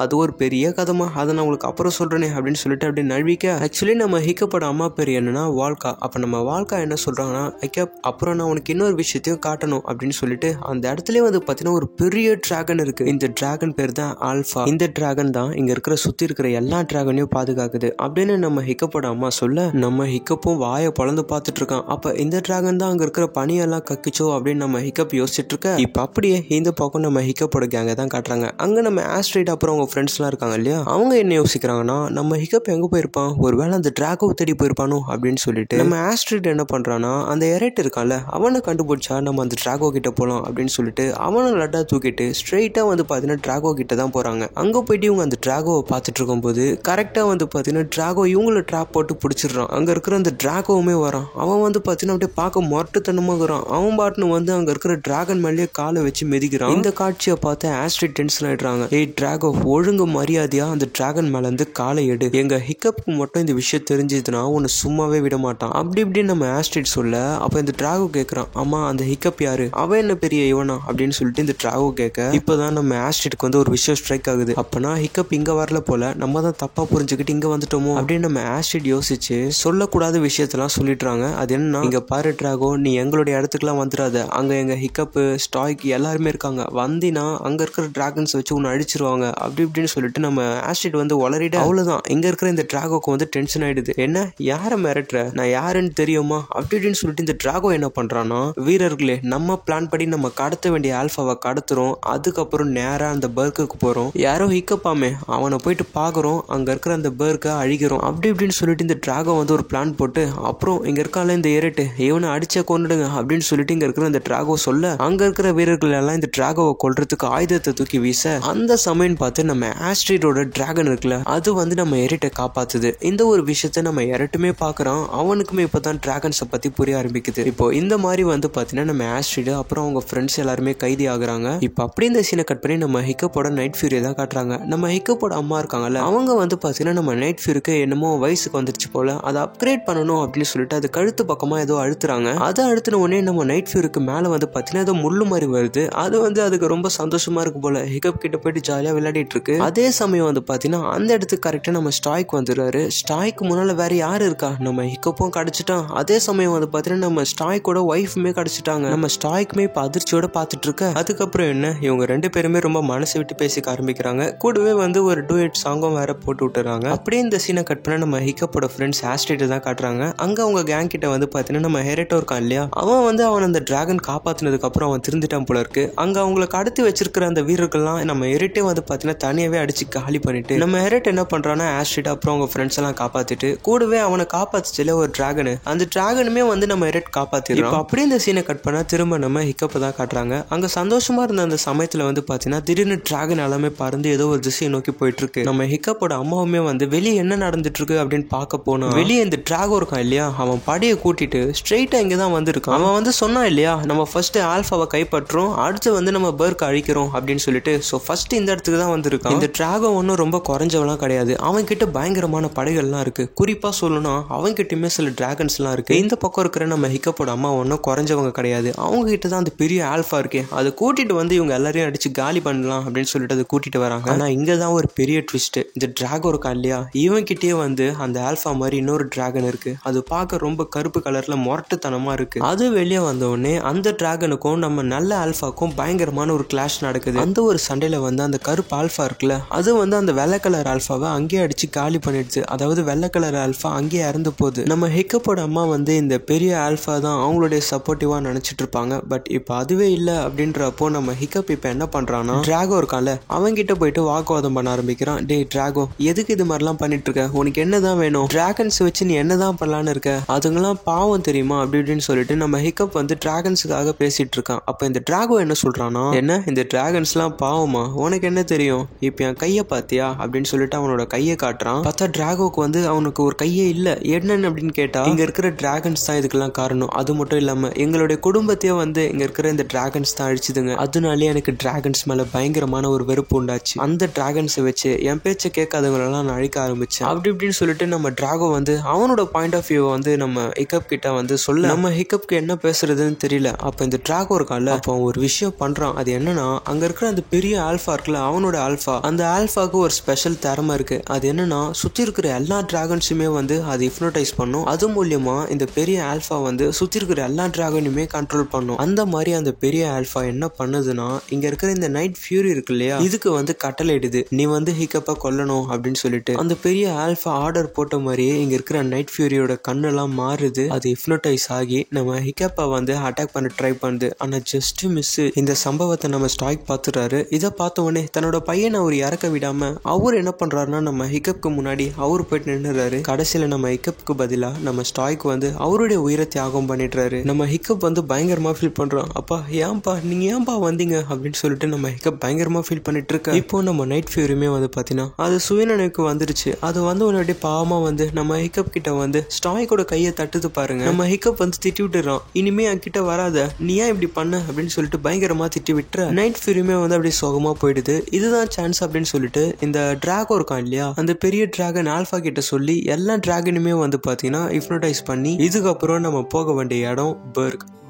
அது ஒரு பெரிய கதமா, அதை நான் உங்களுக்கு அப்புறம் சொல்றேனே அப்படின்னு சொல்லிட்டு அப்படி நழுவிக்க, ஆக்சுவலி நம்ம ஹிக்கப்போட அம்மா பேர் என்னன்னா வால்கா. அப்ப நம்ம வால்கா என்ன சொல்றாங்கன்னா, ஹிக்கப் அப்புறம் நான் உனக்கு இன்னொரு விஷயத்தையும் காட்டணும் அப்படின்னு சொல்லிட்டு அந்த இடத்துல வந்து பாத்தீங்கன்னா ஒரு பெரிய டிராகன் இருக்கு. இந்த டிராகன் பேர் தான் ஆல்பா. இந்த டிராகன் தான் இங்க இருக்கிற சுத்தி இருக்கிற எல்லா டிராகனையும் பாதுகாக்குது அப்படின்னு நம்ம ஹிக்கப்போட அம்மா சொல்ல, நம்ம ஹிக்கப்பும் வாயை பொழந்து பார்த்துட்டு இருக்கான். அப்ப இந்த டிராகன் தான் அங்க இருக்கிற பனியெல்லாம் கக்கிச்சோ அப்படின்னு நம்ம ஹிக்கப் யோசிச்சுட்டு இருக்க, இப்ப அப்படியே இந்த பக்கம் நம்ம ஹிக்கப்போட கேங்க தான் காட்டுறாங்க. அங்க நம்ம ஆஸ்ட்ரைட் அப்புறம் அவங்க ஃப்ரெண்ட்ஸ் எல்லாம் இருக்காங்க இல்லையா, அவங்க என்ன யோசிக்கிறாங்கன்னா, நம்ம ஹிக்கப் எங்க போயிருப்பான், ஒருவேளை அந்த டிராகோ தேடி போயிருப்பானோ அப்படின்னு சொல்லிட்டு நம்ம ஆஸ்ட்ரைட் என்ன பண்றான்னா, அந்த எரைட் இருக்கான்ல, அவனை கண்டுபிடிச்சா நம்ம அந்த டிராகோ கிட்ட போலாம் அப்படின்னு சொல்லிட்டு அவனை லட்டா தூக்கிட்டு ஸ்ட்ரெயிட்டா வந்து பாத்தீங்கன்னா டிராகோ கிட்ட தான் போறாங்க. அங்க போயிட்டு இவங்க அந்த டிராகோவை பார்த்துட்டு இருக்கும் போது கரெக்டா வந்து பாத்தீங்கன்னா டிராகோ இவங்கள ட்ராப் போட்டு பிடிச்சிடுறான். அங்க இருக்கிற அந்த டிராகோவுமே வரான். அவன் வந்து பாத்தீங்கன்னா அப்படியே பார்க்க மொரட்டுத்தனமா இருக்கிறான். அவன் பாட்டுன்னு வந்து அங்க இருக்கிற டிராகன் மேலேயே காலை வச்சு மிதிக்கிறான். இந்த காட்சியை பார்த்து ஆஸ்ட்ரிட் டென்ஷன் ஆயிடுறாங்க. ஏய் டிராகோ, ஒழுங்கு மரியாதையா அந்த டிராகன் மேல இருந்து காலை எடு, எங்க ஹிக்கப்புக்கு மட்டும் இந்த விஷயம் தெரிஞ்சதுன்னா உன்னை சும்மாவே விட மாட்டான் அப்படி இப்படின்னு நம்ம ஆஸ்ட்ரிட் சொல்ல, அப்ப இந்த டிராகோ கேட்கறான், அம்மா அந்த ஹிக்கப் யாரு, அவன் என்ன பெரிய இவனா அப்படின்னு சொல்லிட்டு இந்த டிராகோ கேட்க, இப்பதான் நம்ம ஆஸ்ட்ரிட்க்கு வந்து ஒரு விஷயம் ஸ்ட்ரைக் ஆகுது. அப்பனா ஹிக்கப் இங்க வரல போல, நம்ம தான் தப்பா புரிஞ்சுக்கிட்டு இங்க வந்துட்டோமோ அப்படின்னு நம்ம ஆஸ்ட்ரிட் யோசிச்சு சொல்லக்கூடாத விஷயத்தெல்லாம் சொல்லிடுறாங்க. அது என்ன, இங்க பாரு டிராகோ, நீ எங்களுடைய இடத்துக்குலாம் வந்துடாத, அங்க எங்க ஹிக்கப்பு ஸ்டாய்க்கு எல்லாருமே இருக்காங்க, வந்தினா அங்க இருக்கிற டிராகன்ஸ் வச்சு உன்னை அடிச்சிருவாங்க அப்படி இப்படின்னு சொல்லிட்டு நம்ம ஆஸ்ட்ரிட் வந்து வளரிட, அவ்வளவுதான் இங்க இருக்கிற இந்த டிராகோக்கு வந்து டென்ஷன் ஆயிடுது. என்ன, யார மிரட்டுற, நான் யாருன்னு தெரியுமா அப்படி இப்படின்னு சொல்லிட்டு இந்த டிராகோ என்ன பண்றான்னா, வீரர்களே நம்ம பிளான் படி நம்ம கடத்த வேண்டிய ஆல்பாவை கடத்துறோம், அதுக்கப்புறம் நேரா அந்த பர்க்குக்கு போறோம், யாரோ ஹிக்கப்பாமே அவனை போயிட்டு பாக்குறோம், அங்க இருக்கிற அந்த பர்க்கை அழிக்கிறோம் அப்படி இப்படின்னு சொல்லிட்டு இந்த டிராகோ வந்து ஒரு பிளான் போட்டு, அப்புறம் இங்க இருக்கால இந்த எரட்டு, இவனை அடிச்ச கொண்டுடுங்க அப்படின்னு சொல்லிட்டு இங்க இருக்கிற இந்த டிராகோ சொல்ல, அங்க இருக்கிற வீரர்கள் எல்லாம் இந்த டிராகோவை கொல்றதுக்கு ஆயுதத்தை தூக்கி வீச, அந்த சமயம் பார்த்து நம்ம ஆஸ்ட்ரிடோட டிராகன் இருக்குல்ல, அது வந்து நம்ம எரட்டை காப்பாத்துது. இந்த ஒரு விஷயத்த நம்ம எரட்டுமே பாக்குறான். அவனுக்குமே இப்பதான் டிராகன்ஸை பத்தி புரிய ஆரம்பிக்குது. இப்போ இந்த மாதிரி வந்து பாத்தீங்கன்னா நம்ம ஆஸ்ட்ரிட் அப்புறம் அவங்க ஃப்ரெண்ட்ஸ் எல்லாருமே கைதி ஆகுறாங்க. இப்போ அப்படி இந்த சீனை கட் பண்ணி நம்ம ஹிக்கப்போட நைட் ஃபியூரியை தான் காட்டுறாங்க. நம்ம ஹிக்கப்போட அம்மா இருக்காங்கல்ல, அவங்க வந்து பாத்தீங்கன்னா நம்ம நைட் ஃபியூருக்கு என்னமோ வயசுக்கு வந்துருச்சு போல, அதை அப்கிரேட் பண்ணணும் அப்படின்னு சொல்லிட்டு அது கழுத்து பக்கமா ஏதோ அழுத்துறாங்க. அதை அழுத்தின உடனே நம்ம நைட் ஃபியூருக்கு மேல வந்து பாத்தீங்கன்னா ஏதோ முள்ளு மாதிரி வருது. அது வந்து அதுக்கு ரொம்ப சந்தோஷமா இருக்கு போல, ஹிக்கப் கிட்ட போயிட்டு ஜாலியா விளையாடிட்டு இருக்கு. அதே சமயம் வந்து பாத்தீங்கன்னா அந்த இடத்துக்கு கரெக்டா நம்ம ஸ்டாய்க்கு வந்துடுறாரு. ஸ்டாய்க்கு முன்னால வேற யாரு இருக்கா, நம்ம ஹிக்கப்பும் கிடைச்சிட்டான். அதே சமயம் வந்து பாத்தீங்கன்னா நம்ம ஸ்டாய்க்கோட ஒய்ஃபுமே கிடைச்சிட்டாங்க. நம்ம ஸ்டாய்க்குமே இப்ப அதிர்ச்சியோட பாத்துட்டு இருக்க. அதுக்கப்புறம் என்ன, இவங்க ரெண்டு பேருமே ரொம்ப மனசு விட்டு பேசிக்க ஆரம்பிக்கிறாங்க. கூடவே வந்து ஒரு டூயட் சாங்கும் வேற போட்டு விட்டுறாங்க. அப்படியே இந்த சீனை கட் பண்ண நம்ம ஹிக்கப்போட ஃப்ரெண்ட்ஸ் ஆஸ்ட்ரிட் தான் காட்டுறாங்க. அங்க அவங்க கேங் கிட்ட வந்து பாத்தீங்கன்னா நம்ம ஹெரட்டோ இருக்கான் இல்லையா, அவன் அந்த டிராகன் காப்பாத்தினதுக்கு அப்புறம் அவன் திருந்துட்டான் போல இருக்கு. அங்க அவங்களை கடத்தி வச்சிருக்கிற அந்த வீரர்கள்லாம் நம்ம ஹெரட்டே வந்து பாத்தீங்கன்னா தனியாவே அடிச்சு காலி பண்ணிட்டு நம்ம ஹெரட் என்ன பண்றான்னா ஆஸ்ட்ரிட் அப்புறம் அவங்க ஃப்ரெண்ட்ஸ் எல்லாம் காப்பாத்திட்டு, கூடவே அவனை காப்பாத்துச்சுல ஒரு டிராகன், அந்த டிராகனுமே வந்து நம்ம ஹெரட் காப்பாத்திடுறான். அப்படியே இந்த சீனை கட் பண்ணா திரும்ப நம்ம ஹிக்கப்பை தான் காட்டுறாங்க. அங்க சந்தோஷமா இருந்த அந்த சமயத்துல வந்து பாத்தீங்கன்னா திடீர்னு டிராகன் எல்லாமே பறந்து ஏதோ ஒரு திசையை நோக்கி போயிட்டு இருக்கு. நம்ம ஹிக்கப்போட அம்மாவுமே வந்து வெளியே என்ன நடந்துட்டு இருக்கு அப்படின்னு பார்க்க போனா வெளியே இந்த டிராகோ இருக்கான் இல்லையா, அவன் படையை கூட்டிட்டு ஸ்ட்ரெயிட்டா இங்கதான் வந்திருக்கான். அவன் வந்து சொன்னான் இல்லையா, நம்ம ஃபர்ஸ்ட் ஆல்பாவை கைப்பற்றோம், அடுத்து வந்து நம்ம பர்க் அழிக்கிறோம் அப்படின்னு சொல்லிட்டு. ஸோ ஃபர்ஸ்ட் இந்த இடத்துக்கு தான் வந்திருக்கான். இந்த டிராகோ ஒன்றும் ரொம்ப குறைஞ்சவெல்லாம் கிடையாது. அவன் கிட்ட பயங்கரமான படைகள்லாம் இருக்கு. குறிப்பா சொல்லணும்னா அவன் கிட்டயுமே சில டிராகன்ஸ் எல்லாம் இருக்கு. இந்த பக்கம் இருக்கிற நம்ம ஹிக்கப்போட அம்மா ஒன்றும் குறைஞ்சவங்க கிடையாது. அவங்க கிட்ட தான் அந்த பெரிய ஆல்பா இருக்கே, அதை கூட்டிட்டு வந்து இவங்க எல்லாரையும் அடிச்சு காலி பண்ணலாம் அப்படின்னு சொல்லிட்டு அதை கூட்டிட்டு வராங்க. ஆனா இங்க தான் ஒரு பெரிய ட்விஸ்ட். இந்த டிராகோ இருக்கா இல்லையா, இவன் கிட்டே வந்து அந்த ஆல்பா மாதிரி இன்னொரு டிராகன் இருக்கு. அது பார்க்க ரொம்ப கருப்பு கலர்ல மொரட்டுத்தனமா இருக்கு. அது வெளியே வந்த உடனே அந்த டிராகனுக்கும் நம்ம நல்ல ஆல்பாக்கும் பயங்கரமான ஒரு கிளாஷ் நடக்குது. அந்த ஒரு சண்டையில வந்து அந்த கருப்பு ஆல்பா இருக்குல்ல, அது வந்து அந்த வெள்ளை கலர் ஆல்பாவை அங்கேயே அடிச்சு காலி பண்ணிடுச்சு. அதாவது வெள்ளை கலர் ஆல்பா அங்கேயே இறந்து போகுது. நம்ம ஹிக்கப்போட அம்மா வந்து இந்த பெரிய ஆல்பா தான் அவங்களுடைய சப்போர்ட்டிவா நினைச்சிட்டு இருப்பாங்க. பட் இப்ப அதுவே இல்லை அப்படின்றப்போ நம்ம ஹிக்கப் இப்ப என்ன பண்றான்னா, டிராகோ இருக்கான்ல அவங்க கிட்ட போயிட்டு வாக்குவாதம் பண்ண ஆரம்பிக்கிறான். டே டிராகோ, எதுக்கு இது மாதிரிலாம் பண்ணிட்டு இருக்க, உனக்கு என்னதான் வேணும், டிராகன்ஸ் வச்சு நீ என்னதான் பண்ணலான்னு இருக்க, அதுங்கெல்லாம் பாவம் தெரியுமா அப்படி இப்படின்னு சொல்லிட்டு நம்ம ஹிக்கப் வந்து டிராகன்ஸுக்காக பேசிட்டு இருக்கான். அப்ப இந்த டிராகோ என்ன சொல்றானா, என்ன இந்த டிராகன்ஸ் எல்லாம் பாவமா, உனக்கு என்ன தெரியும், இப்ப என் கையை பாத்தியா அப்படின்னு சொல்லிட்டு அவனோட கையை காட்டுறான். பார்த்தா டிராகோக்கு வந்து அவனுக்கு ஒரு கையே இல்ல. என்னன்னு அப்படின்னு கேட்டா, இங்க இருக்கிற டிராகன்ஸ் தான் இதுக்கெல்லாம் காரணம். அது மட்டும் இல்லாம எங்களுடைய குடும்பத்தையே வந்து இங்க இருக்கிற இந்த டிராகன்ஸ் தான் அழிச்சுதுங்க. அதனாலே எனக்கு டிராகன்ஸ் மேல பயங்கரமான ஒரு வெறுப்பு உண்டாச்சு. அந்த டிராகன்ஸை வச்சு என் பேச்சை கேட்காதவங்களெல்லாம் நான் அழிக்க ஆரம்பிச்சேன் அப்படி இப்படின்னு சொல்லிட்டு நம்ம டிராகோ வந்து அவனோட பாயிண்ட் ஆஃப் வியூ வந்து நம்ம ஹிக்கப் கிட்ட வந்து சொல்ல, நம்ம ஹிக்கப்க்கு என்ன பேசுறதுன்னு தெரியல. அப்ப இந்த டிராகோ இருக்கான்ல, அப்போ ஒரு விஷயம் பண்றான். அது என்னன்னா, அங்க இருக்கிற அந்த பெரிய ஆல்பா இருக்குல்ல, அவனோட ஆல்பா, அந்த ஆல்பாக்கு ஒரு ஸ்பெஷல் திறமை இருக்கு. அது என்னன்னா, சுத்தி இருக்கிற எல்லா டிராகன்ஸுமே வந்து அது ஹிப்னோடைஸ் பண்ணும். அது மூலியமா இந்த பெரிய ஆல்பா வந்து சுத்தி இருக்கிற எல்லா டிராகனுமே கண்ட்ரோல் பண்ணும். அந்த மாதிரி அந்த பெரிய ஆல்பா என்ன பண்ணுதுன்னா, இங்க இருக்கிற இந்த நைட் ஃபியூரி இருக்கு இல்லையா, இதுக்கு வந்து கட்டளையிடுது, நீ வந்து ஹிக்கப்ப கொல்லணும் அப்படின்னு சொல்லிட்டு. அந்த பெரிய ஆல்பா ஆர்டர் போட்ட மாதிரியே இங்க இருக்கிற நைட் ஃபியூரியோட கண்ணெல்லாம் மாறுது. அது ஹிப்னோடைஸ் ஆகி நம்ம ஹிக்கப்ப வந்து அட்டாக் பண்ண ட்ரை பண்ணுது. ஆனா ஜஸ்ட் மிஸ். இந்த சம்பவத்தை நம்ம ஸ்டாய்க் பார்த்துறாரு. இதை பார்த்த உடனே தன்னோட பையனை அவர் இறக்க விடாம அவர் என்ன பண்றாருன்னா, நம்ம ஹிக்கப்க்கு முன்னாடி அவர் போயிட்டு நின்னுறாரு. கடைசியில நம்ம ஹிக்கப்க்கு பதிலா நம்ம ஸ்டாய்க் வந்து அவருடைய உயிரை தியாகம் பண்ணிடுறாரு. நம்ம ஹிக்கப் வந்து பயங்கரமா ஃபீல் பண்றோம். அப்பா ஏன்பா நீங்க ஏன்பா வந்தீங்க அப்படின்னு சொல்லிட்டு நம்ம ஹிக்கப் பயங்கரமா ஃபீல் பண்ணிட்டு இருக்க. இப்போ நம்ம நைட் ஃபியூரியுமே வந்து பாத்தீங்கன்னா அது சுயநினைவுக்கு வந்துருச்சு. அது வந்து உடனே பாவமா வந்து நம்ம ஹிக்கப் கிட்ட வந்து ஸ்டாய்க்கோட கையை தட்டுது பாருங்க. நம்ம ஹிக்கப் வந்து திட்டி விட்டுறான், இனிமே என் கிட்ட வராத, நீ ஏன் இப்படி பண்ண அப்படின்னு சொல்லிட்டு பயங்கரமா திட்டி விட்டுற. நைட் ஃபியூரியுமே வந்து அப்படியே சோகமா போயிடுது. இதுதான் சான்ஸ் அப்படின்னு சொல்லிட்டு இந்த டிராகோ இருக்கான் இல்லையா, அந்த பெரிய டிராகன் ஆல்பா கிட்ட சொல்லி எல்லா டிராகனுமே வந்து பாத்தீங்கன்னா ஹிப்னோடைஸ் பண்ணி, இதுக்கப்புறம் நம்ம போக வேண்டிய இடம்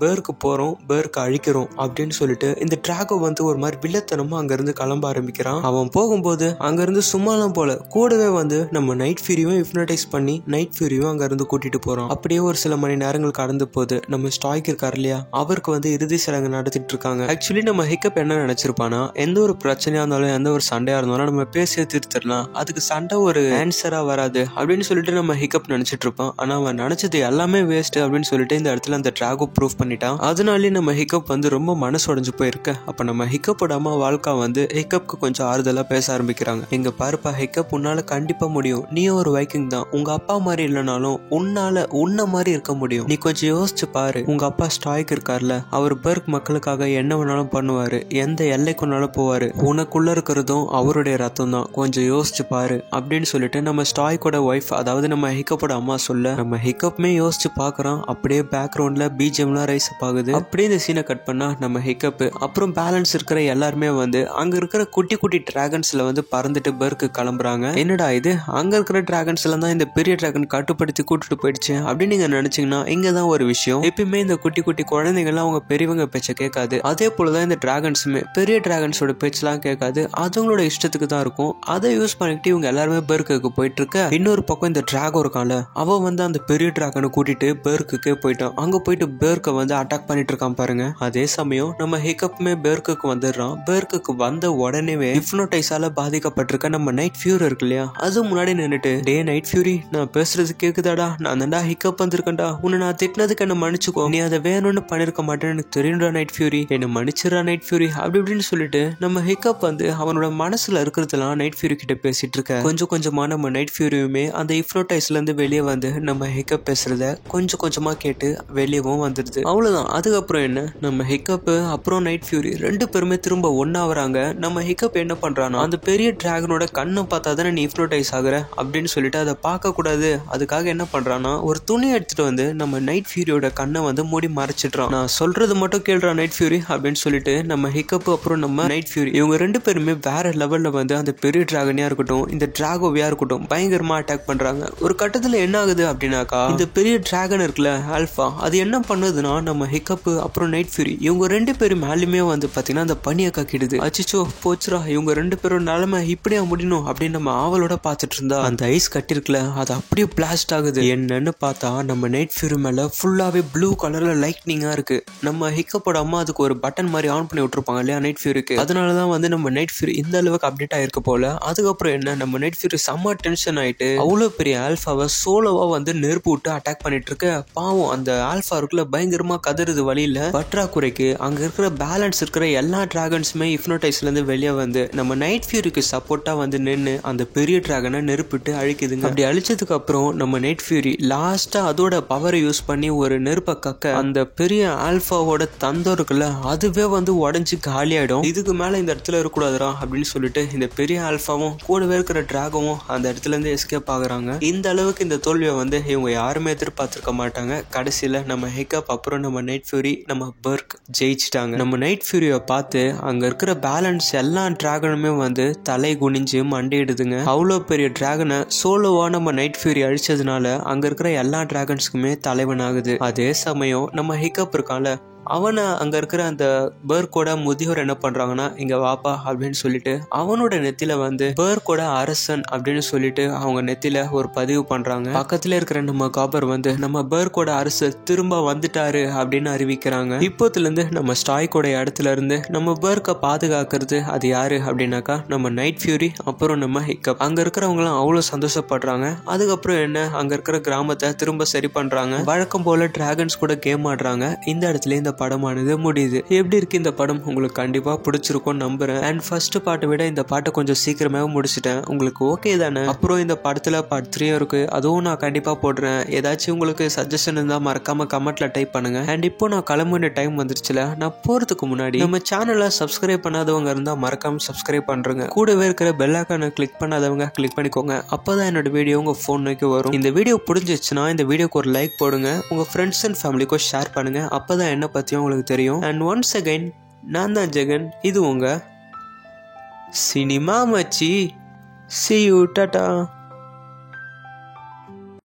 பேர்க்கு போறோம், பேர்க்கு அழிக்கிறோம் அப்படின்னு சொல்லிட்டு இந்த டிராகோ வந்து ஒரு மாதிரி வில்லத்தனமா அங்க இருந்து கிளம்ப ஆரம்பிக்கிறான். அவன் போகும்போது அங்க இருந்து சும்மாலாம் போல, கூடவே வந்து நம்ம நைட் ஃபியூரியும் ஹிப்னோடைஸ் பண்ணி நைட் ஃபியூரியும் அங்க இருந்து கூட்டிட்டு போறோம். அப்படியே ஒரு சில மணி நேரங்கள் கடந்து போகுது. நம்ம ஸ்டாய்க் இருக்காரு இல்லையா, அவருக்கு வந்து இறுதி சடங்கு நடத்திட்டு இருக்காங்க. ஆக்சுவலி நம்ம ஹிக்கப் என்ன நினைச்சிருப்பானா, எந்த ஒரு பிரச்சனையா இருந்தாலும் எந்த ஒரு சண்டையா இருந்தாலும் நம்ம பேசிய தீர்த்துடலாம், அதுக்கு சண்டை ஒரு ஆன்சரா வராது அப்படின்னு சொல்லிட்டு நம்ம ஹிக்கப் நினைச்சிட்டு இருப்பான். ஆனா அவன் நினைச்சது எல்லாமே வேஸ்ட் அப்படின்னு சொல்லிட்டு இந்த இடத்துல அந்த டிராகோ ப்ரூவ் பண்ணிட்டான். அதனாலே நம்ம ஹிக்கப் வந்து ரொம்ப மனசு உடைஞ்சு போயிருக்க. அப்ப நம்ம ஹிக்கப்போட அம்மா வாழ்க்கை வந்து ஹிக்கப்க்கு கொஞ்சம் ஆறுதலா பேச ஆரம்பிக்கிறாங்க. எங்க பாருப்பா ஹிக்கப், உன்னால கண்டிப்பா முடியும், நீ ஒரு வைக்கிங் தான், உங்க அப்பா மாதிரி இல்லைனாலும் உன்னால உன்ன மாதிரி இருக்க முடியும், நீ கொஞ்சம் யோசிச்சு பாரு. உங்க அப்பா ஸ்டாய்க் இருக்கார்ல, அவர் பெர்க் மக்களுக்காக என்ன வேணாலும் பண்ணுவாரு, எந்த எல்லைக்குனாலும் போவாரு, உனக்குள்ள இருக்கிறதும் அவருடைய ரத்தம் தான், கொஞ்சம் யோசிச்சு பாரு அப்படின்னு சொல்லிட்டு நம்ம ஸ்டாய்க்கோட ஒய்ஃப், அதாவது நம்ம ஹிக்கப்போட அம்மா சொல்ல, நம்ம ஹிக்கப்மே யோசிச்சு பாக்குறான். அப்படியே பேக்ரவுண்ட்ல பிஜிஎம்லாம் ரைஸ் ஆகுது. அப்படியே இந்த சீனை கட் பண்ணா நம்ம ஹிக்கப் அப்புறம் பேலன்ஸ் இருக்கிற எல்லாருமே வந்து அங்க இருக்கிற குட்டி குட்டி டிராகன்ஸ்ல வந்து பறந்துட்டு பெர்க்கு கிளம்புறாங்க. என்னடா இது, அங்க இருக்கிற டிராகன்ஸ் எல்லாம் தான் இந்த பெரிய டிராகன் கட்டுப்படுத்தி கூட்டிட்டு போயிடுச்சு அப்படின்னு நீங்க நினைச்சீங்கன்னா, இங்கதான் ஒரு விஷயம். எப்பயுமே இந்த குட்டி குட்டி குழந்தைங்கள்லாம் அவங்க பெரியவங்க பேச்ச கேட்காது. அதே போலதான் இந்த டிராகன்ஸுமே பெரிய டிராகன்ஸோட பேச்செல்லாம் கேட்காது, அதுங்களோட இஷ்டத்துக்கு தான் இருக்கும். அதை யூஸ் பண்ணிட்டு இவங்க எல்லாருமே பெர்க்குக்கு போயிட்டு இருக்க. இன்னொரு பக்கம் இந்த டிராகோ இருக்கான்ல, அவன் வந்து அந்த பெரிய டிராகனை கூட்டிட்டு பெர்க்குக்கே போயிட்டான். அங்க போயிட்டு பெர்க்கை வந்து அட்டாக் பண்ணிட்டு இருக்கான் பாருங்க. அதே சமயம் நம்ம ஹிக்கப்மே பெர்க்குக்கு வந்துடுறான். பெர்க்குக்கு வந்த உடனே ஹிப்னோடைஸால பாதிக்கப்பட்டிருக்க நம்ம நைட் ஃபியூரி இருக்கு இல்லையா, அது முன்னாடி நின்னுட்டு, டே நைட் ஃபியூரி, நான் பேசுறது கேக்குதாடா, நான் தான்டா ஹிக்கப் வந்திருக்கேன்டா, உன்னை நான் திட்டினதுக்கு என்ன மன்னிச்சுக்கோ, நீ அதை வேணும்னு பண்ணிருக்க மாட்டேன்னு எனக்கு தெரியும்டா நைட் ஃபியூரி, என்ன மன்னிச்சிடா நைட் ஃபியூரி அப்படி இப்படின்னு சொல்லிட்டு நம்ம ஹிக்கப் வந்து அவனோட மனசுல இருக்கிறதெல்லாம் நைட் ஃபியூரி கிட்ட பேசிட்டு இருக்க. கொஞ்சம் கொஞ்சமா நம்ம நைட் ஃபியூரியுமே அந்த ஹிப்னோடைஸ்ல இருந்து வெளியே வந்து நம்ம ஹிக்கப் பேசுறத கொஞ்சம் கொஞ்சமா கேட்டு வெளியவும் வந்துடுது. அவ்வளவுதான். அதுக்கப்புறம் என்ன, நம்ம ஹிக்கப் அப்புறம் நைட் ஃபியூரி ரெண்டு பேருமே திரும்ப திரும்ப ஒன்னாவறாங்க. நம்ம ஹிக்கப் என்ன பண்றானா, அந்த பெரிய டிராகனோட கண்ணை பார்த்தா தானே நீ ஹிப்னோடைஸ் ஆகுற அப்படின்னு சொல்லிட்டு அதை பார்க்க கூடாது, அதுக்காக என்ன பண்றானா ஒரு துணி எடுத்துட்டு வந்து நம்ம நைட் ஃபியூரியோட கண்ணை வந்து மூடி மறைச்சிடுறான். நான் சொல்றது மட்டும் கேள்றா நைட் ஃபியூரி அப்படின்னு சொல்லிட்டு நம்ம ஹிக்கப் அப்புறம் நம்ம நைட் ஃபியூரி இவங்க 2 பேருமே வேற லெவல்ல வந்து அந்த பெரிய டிராகனியா இருக்கட்டும் இந்த டிராகோவியா இருக்கட்டும் பயங்கரமா அட்டாக் பண்றாங்க. ஒரு கட்டத்துல என்ன ஆகுது அப்படின்னாக்கா, இந்த பெரிய டிராகன் இருக்குல்ல ஆல்பா, அது என்ன பண்ணுதுன்னா நம்ம ஹிக்கப் அப்புறம் நைட் ஃபியூரி இவங்க 2 பேரும் மேலுமே வந்து பாத்தீங்கன்னா அந்த பனியை கக்கிடுது. அச்சிச்சோ போச்சுரா, இவங்க 2 பேரும் நிலைமை இப்படியா முடியணும் அப்படின்னு நம்ம ஆவலோட பார்த்துட்டு இருந்தா அந்த ஐஸ் கட்டிருக்குல அது அப்படியே பிளாஸ்ட் ஆகுது. என்னன்னு பார்த்தா நம்ம நைட் ஃபியூரி மேல ஃபுல்லாவே ப்ளூ கலர்ல லைட்னிங்கா இருக்கு. நம்ம ஹிக்கப்போட அம்மா அதுக்கு ஒரு பட்டன் மாதிரி ஆன் பண்ணி விட்டுருப்பாங்க இல்லையா நைட் ஃபியூரிக்கு, அதனாலதான் வந்து நம்ம நைட் ஃபியூரி இந்த அளவுக்கு அப்டேட் ஆயிருக்கு போல. அதுக்கப்புறம் என்ன நம்ம நைட் ஃபியூரி செம்ம டென்ஷன் ஆயிட்டு அவ்வளவு பெரிய ஆல்பாவை சோலோவா வந்து நெருப்பு விட்டு அட்டாக் பண்ணிட்டு இருக்க. பாவம் அந்த ஆல்பா இருக்குள்ள பயங்கரமா கதறுது வழியில. பற்றாக்குறைக்கு அங்க இருக்கிற பேலன்ஸ் இருக்கிற எல்லா டிராகன்ஸுமே ஹிப்னோடைஸ்ல இருந்து வெளியே வந்து நம்ம நைட் ஃபியூரிக்கு சப்போர்ட்டா வந்து நின்று அந்த பெரிய டிராகனை நெருப்பிட்டு அழிக்குதுங்க. அப்படி அழிச்சதுக்கு அப்புறம் நம்ம நைட் ஃபியூரி லாஸ்டா அதோட பவரை யூஸ் பண்ணி ஒரு நெருப்பை கக்க அந்த பெரிய ஆல்பாவோட தந்தம் இருக்குல்ல அதுவே வந்து உடஞ்சு காலியாயிடும். இதுக்கு மேல இந்த இடத்துல இருக்கக்கூடாதுரா அப்படின்னு சொல்லிட்டு இந்த பெரிய ஆல்பாவும் கூடவே இருக்கிற டிராகனும் அந்த இடத்துல இருந்து எஸ்கேப் ஆகுறாங்க. இந்த அளவுக்கு இந்த தோல்வியை வந்து இவங்க யாருமே எதிர்பார்த்திருக்க மாட்டாங்க. கடைசியில நம்ம ஹிக்கப் அப்புறம் நம்ம நைட் ஃபியூரி நம்ம பர்க் ஜெயிச்சிட்டாங்க. நம்ம நைட் ஃபியூரியை பார்த்து அங்க இருக்கிற பேலன்ஸ் எல்லா டிராகனுமே வந்து தலை குனிஞ்சு மண்டிடுதுங்க. அவ்வளோ பெரிய டிராகனை சோலோவா நம்ம நைட் ஃபியூரி அழிச்சதுனால அங்க இருக்கிற எல்லா டிராகன்ஸ்க்குமே தலைவன் ஆகுது. அதே சமயம் நம்ம ஹிக்கப் இருக்கான்ல அவனை அங்க இருக்கிற அந்த பர்க்கோட முதியோர் என்ன பண்றாங்கன்னா இங்க வாப்பா அப்படின்னு சொல்லிட்டு அவனோட நெத்தில வந்து பர்க்கோட அரசன் அப்படின்னு சொல்லிட்டு அவங்க நெத்தில ஒரு பதிவு பண்றாங்க. பக்கத்துல இருக்கிற நம்ம காப்பர் வந்து நம்ம பர்க்கோட அரசர் திரும்ப வந்துட்டாரு அப்படின்னு அறிவிக்கிறாங்க. இப்போத்துல இருந்து நம்ம ஸ்டாய்க்கோட இடத்துல இருந்து நம்ம பர்க்கை பாதுகாக்கிறது அது யாரு அப்படின்னாக்கா நம்ம நைட் ஃபியூரி அப்புறம் நம்ம ஹிக்கப். அங்க இருக்கிறவங்க எல்லாம் அவ்வளவு சந்தோஷப்படுறாங்க. அதுக்கப்புறம் என்ன அங்க இருக்கிற கிராமத்தை திரும்ப சரி பண்றாங்க. வழக்கம் போல டிராகன்ஸ் கூட கேம் ஆடுறாங்க. இந்த இடத்துல இந்த படமானது முடியுது. எப்படி இருக்கு இந்த படம்? உங்களுக்கு கண்டிப்பா பிடிச்சிருக்கும் நம்புறேன். அண்ட் ஃபர்ஸ்ட் பார்ட்டை விட இந்த பாட்டை கொஞ்சம் சீக்கிரமாவே முடிச்சிட்டேன். உங்களுக்கு ஓகே தானே? அப்புறம் இந்த படத்துல பார்ட் 3 இருக்கு, அதுவும் நான் கண்டிப்பா போடுறேன். ஏதாச்சும் உங்களுக்கு சஜஷன் இருந்தா மறக்காம கமெண்ட்ல டைப் பண்ணுங்க. அண்ட் இப்போ நான் கிளம்புன டைம் வந்துருச்சுல, நான் போறதுக்கு முன்னாடி நம்ம சேனலை சப்ஸ்கிரைப் பண்ணாதவங்க இருந்தா மறக்காம சப்ஸ்கிரைப் பண்றேங்க. கூடவே இருக்கிற பெல் ஐகானை கிளிக் பண்ணாதவங்க கிளிக் பண்ணிக்கோங்க. அப்பதான் என்னோட வீடியோ உங்க போன் நோக்கி வரும். இந்த வீடியோ பிடிச்சிச்சுன்னா இந்த வீடியோக்கு ஒரு லைக் போடுங்க. உங்க ஃப்ரெண்ட்ஸ் அண்ட் ஃபேமிலிக்கும் ஷேர் பண்ணுங்க. அப்பதான் என்ன பத்தி உங்களுக்கு தெரியும். அண்ட் ஒன்ஸ் அகைன் நான் தான் ஜெகன், இது உங்க சினிமா மச்சி. See you, tata.